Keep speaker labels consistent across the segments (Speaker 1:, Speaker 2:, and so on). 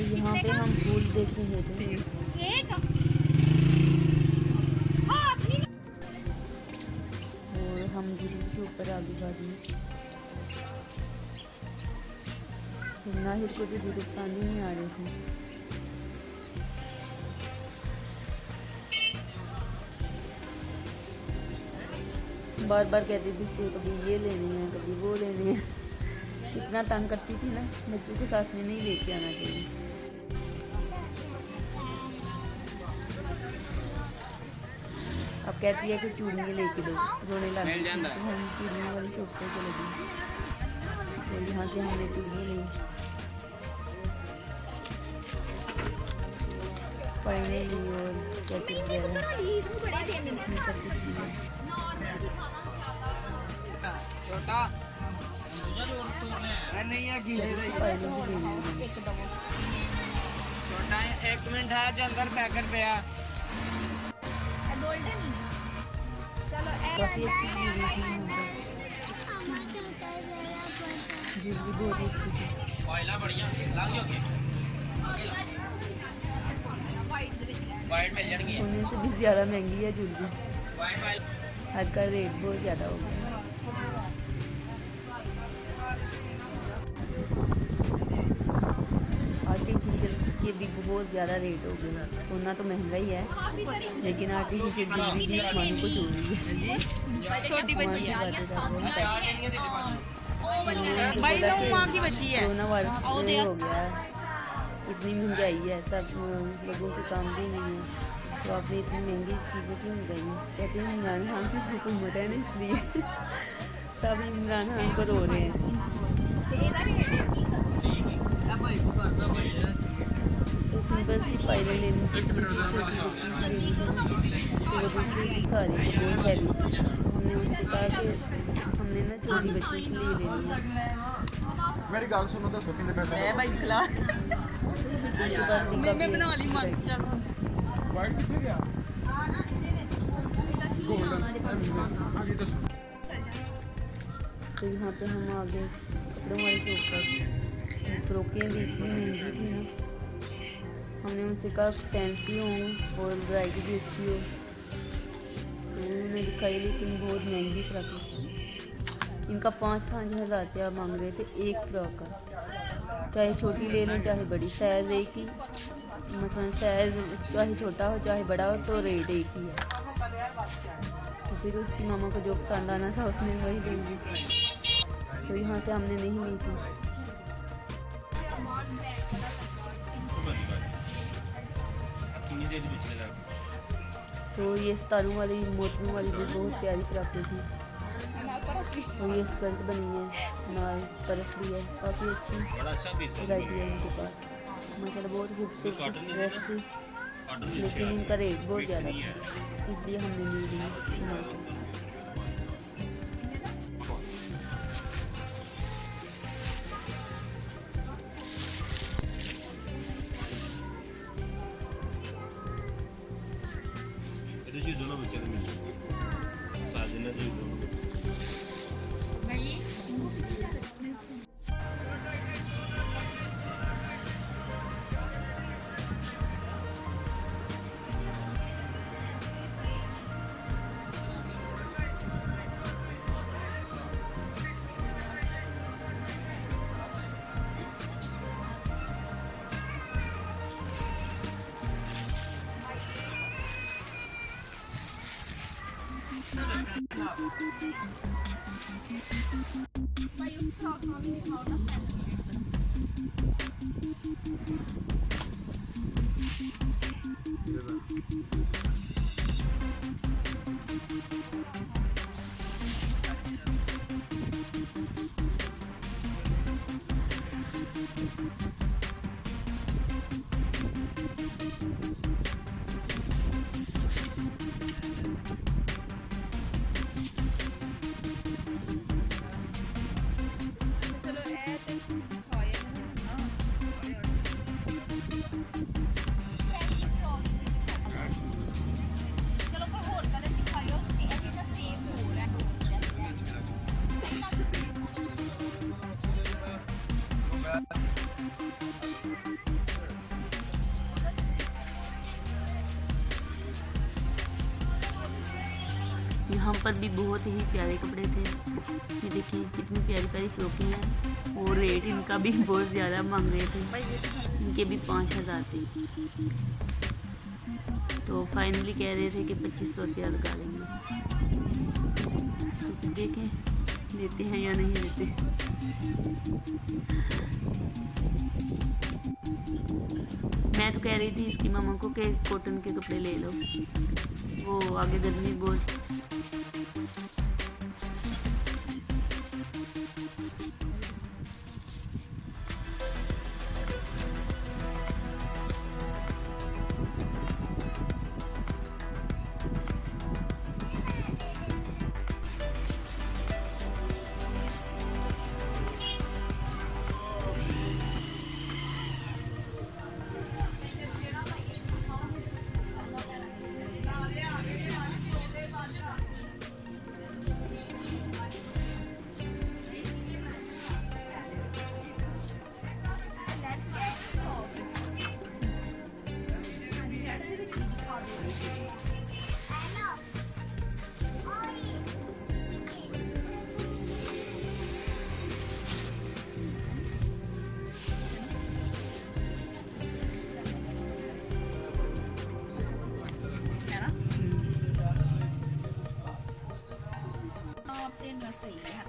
Speaker 1: यहाँ पे हम फूल देख रहे थे। और हम झूले से ऊपर आगे बढ़ रहे। नाहिद को तो झूले पसंद ही नहीं आ रहे थे। बार बार कहती थी कि कभी ये लेनी है कभी वो लेनी है। इतना तंग करती थी ना, बच्चों को साथ में नहीं लेके आना चाहिए। अब कहती है कि चूड़ियाँ लेके दो, रोने लग गई। तो हम चूड़ियों वाली शॉप पे चले गए। तो यहाँ से हमने चूड़ियाँ ली। फाइनली और कैसे वगैरह
Speaker 2: एक मिनट है जो अंदर पैकेट पे है।
Speaker 1: काफ़ी अच्छी चीज़ें थी। ज्वेलरी बहुत अच्छी थी। सोने से भी ज़्यादा महंगी है ज्वेलरी। आज का रेट बहुत ज़्यादा हो गया। आर्टिफिशियल के भी बहुत ज़्यादा रेट हो गए। सोना तो महंगा ही है, लेकिन आर्टिफिशियल ज्वेलरी भी खाने को छोड़ रही है।
Speaker 3: छोटी बच्ची है
Speaker 1: भाई, तो माँ की बच्ची है। कोरोना वायरस हो गया है, इतनी महंगाई है, सब लोगों के काम भी नहीं है। तो आपने इतनी महंगी चीज़ें क्यों मंगाई? कहते हैं इमरान खान की हुकूमत है ना, इसलिए सब इमरान खान को रो रहे हैं। तो सिंपल सी पायलें लेनी थी, तो वो दूसरी दिखा रही थी बहुत हेवी। हमने उससे कहा कि हमने ना छोटी बच्चों के लिए लेनी है।
Speaker 4: मेरी गाल सुनो तो सोती ने पैसे
Speaker 3: भाई खिला मैं बना ली मत चल
Speaker 4: वाइट किथे गया आगे तो
Speaker 1: तो यहाँ पे हम आ गए कपड़ों वाले शॉप पर। फ्रॉकें भी इतनी महंगी थी ना, हमने उनसे कहा फैंसी हो और वैरायटी भी अच्छी हो, तो उन्होंने दिखाई, लेकिन बहुत महंगी फ्रॉक। इनका 5-5 हज़ार रुपया मांग रहे थे एक फ्रॉक का। चाहे छोटी ले लें चाहे बड़ी, साइज़ एक ही, मसलन साइज़ चाहे छोटा हो चाहे बड़ा हो तो रेट एक ही है। तो फिर उसकी मामा को जो पसंद आना था उसने वही ले ली। तो यहाँ से हमने नहीं ली थी। तो ये सितारों वाली मोतियों वाली भी बहुत प्यारी फ्रॉकें थी। और ये स्कर्ट बनी है, नाल पर्स भी है, काफ़ी अच्छी वैरायटी है इनके पास। मतलब बहुत खूबसूरत ड्रेस थी, लेकिन इनका रेट बहुत ज़्यादा था, इसलिए हमने नहीं ली यहाँ से।
Speaker 5: दोनों बच्चे
Speaker 1: यहाँ पर भी बहुत ही प्यारे कपड़े थे। ये देखिए कितनी प्यारी प्यारी फ्रॉकें हैं और रेट इनका भी बहुत ज़्यादा मांग रहे थे, इनके भी 5,000 थे। तो फाइनली कह रहे थे कि 2500 रुपया लगा लेंगे। तो देखें देते हैं या नहीं देते। मैं तो कह रही थी इसकी मामा को कि कॉटन के कपड़े ले लो, वो आगे गर्मी बहुत।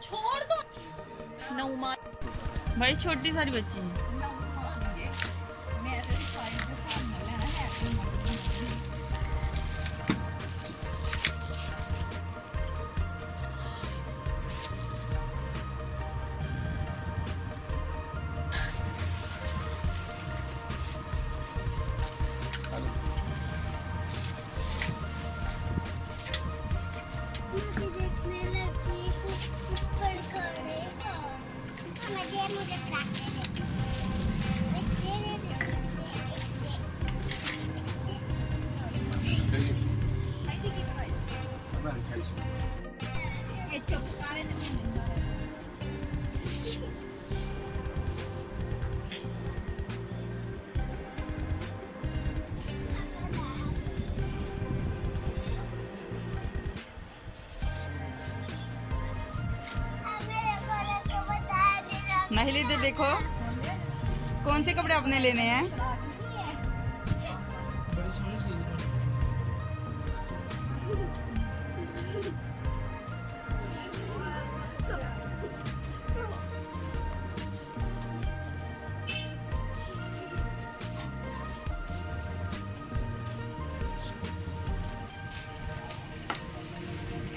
Speaker 3: छोड़ दो। नौमा
Speaker 1: भाई छोटी सारी बच्ची है।
Speaker 3: मैं तो सारी के सामने लेना है। ये चुपकारे
Speaker 1: नहीं लेते। देखो कौन से कपड़े आपने लेने हैं।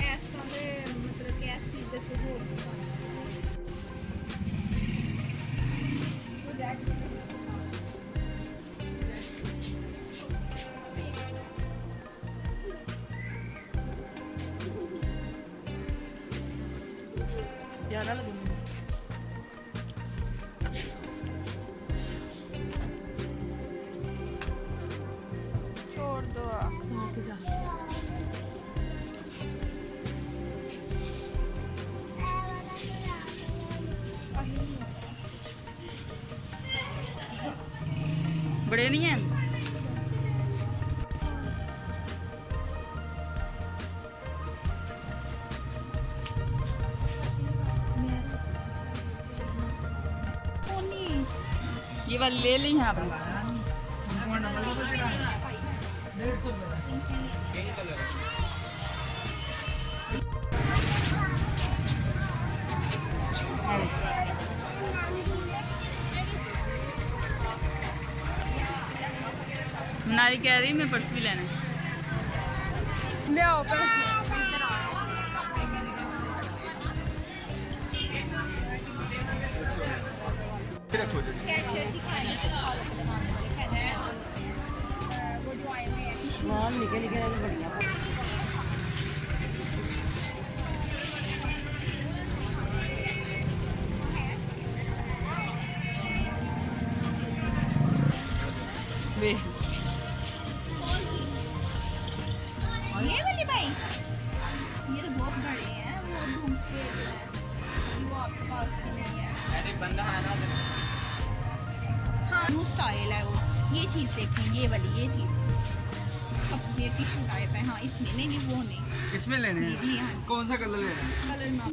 Speaker 3: ऐसा मतलब कि ऐसी देखो हो
Speaker 1: ज़्यादा लगेंगे।
Speaker 3: छोड़ दो।
Speaker 1: बड़े नहीं हैं। ये वाली ले ली हैं आपने। मनाली कह रही मैं पर्स भी लेना है।
Speaker 3: ले आओ
Speaker 4: रखो दीदी।
Speaker 3: वो जो आए हुए हैं
Speaker 1: स्मॉल निकल निकल बढ़िया। वे
Speaker 3: ये वाली भाई ये तो बहुत बड़े हैं। वो दूसरे हैं वो आपके पास भी नहीं है।
Speaker 2: अरे बंदा है ना
Speaker 3: हाँ न्यू स्टाइल है वो। ये चीज़ देखें ये वाली ये चीज़ ये टिश्यू टाइप है। हाँ इसमें नहीं वो नहीं।
Speaker 4: इसमें लेने हैं?
Speaker 3: ये हाँ
Speaker 4: कौन सा कलर लेना है?
Speaker 3: कलर में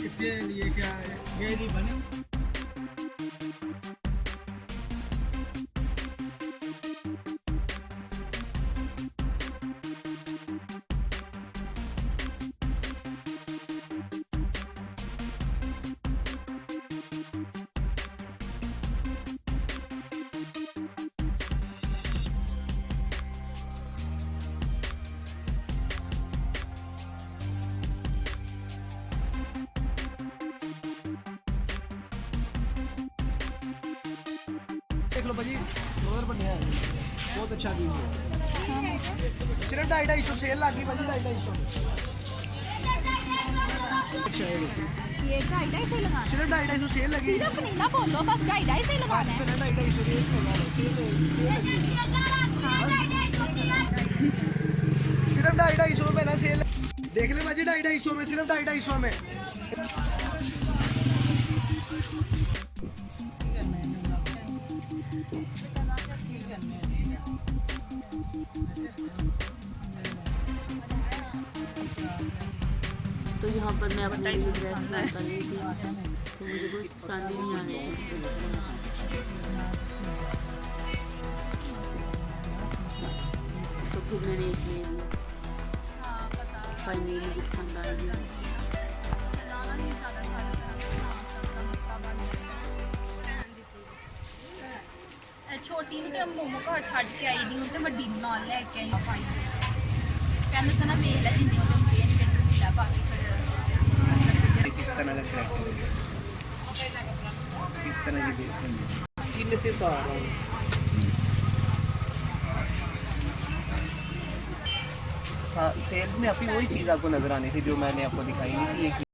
Speaker 4: इसके लिए क्या है? ये नहीं बने।
Speaker 6: देख लो भाजी रोलर बढ़िया है, बहुत अच्छा व्यू है। सिर्फ 250 सेल लग गई भाजी, 250 अच्छा है।
Speaker 3: ये 250 से लगाना।
Speaker 6: सिर्फ 250 सेल लगी।
Speaker 3: सिर्फ नहीं ना बोलो, बस 250 से लगाना है।
Speaker 6: 250 रेट लगा लो, सेल लगी। सिर्फ 250 में ना सेल देख ले भाजी, 250 में, सिर्फ 250 में।
Speaker 1: तो यहाँ पर मैं अपने लिए ड्रेस ट्राई कर रही थी, तो मुझे कुछ पसंद ही नहीं आ रही थी। तो फिर मैंने एक ले लिया, फाइनली मुझे पसंद आ गया।
Speaker 3: छोटी ਨੂੰ ਤੇ ਮੋਮੋ ਘਰ ਛੱਡ ਕੇ ਆਈ ਦੀ ਹੁਣ ਤੇ ਵੱਡੀ ਨੂੰ ਨਾਲ ਲੈ ਕੇ ਆਈ ਪਾਈ ਕਹਿੰਦੇ ਸੀ ਨਾ ਵੇਖ ਲੈ ਜਿੰਨੇ ਉਹਦੇ ਹੁੰਦੇ ਆ ਕਿ ਤੂੰ ਮਿਲਾ ਬਾਕੀ ਫਿਰ
Speaker 7: किस तरह का करेक्टर किस तरह की बेस बन
Speaker 6: सीने से तो आ रहा हूँ।
Speaker 7: सेल्स में अभी वही चीज़ आपको नजर आनी थी जो मैंने आपको दिखाई नहीं थी।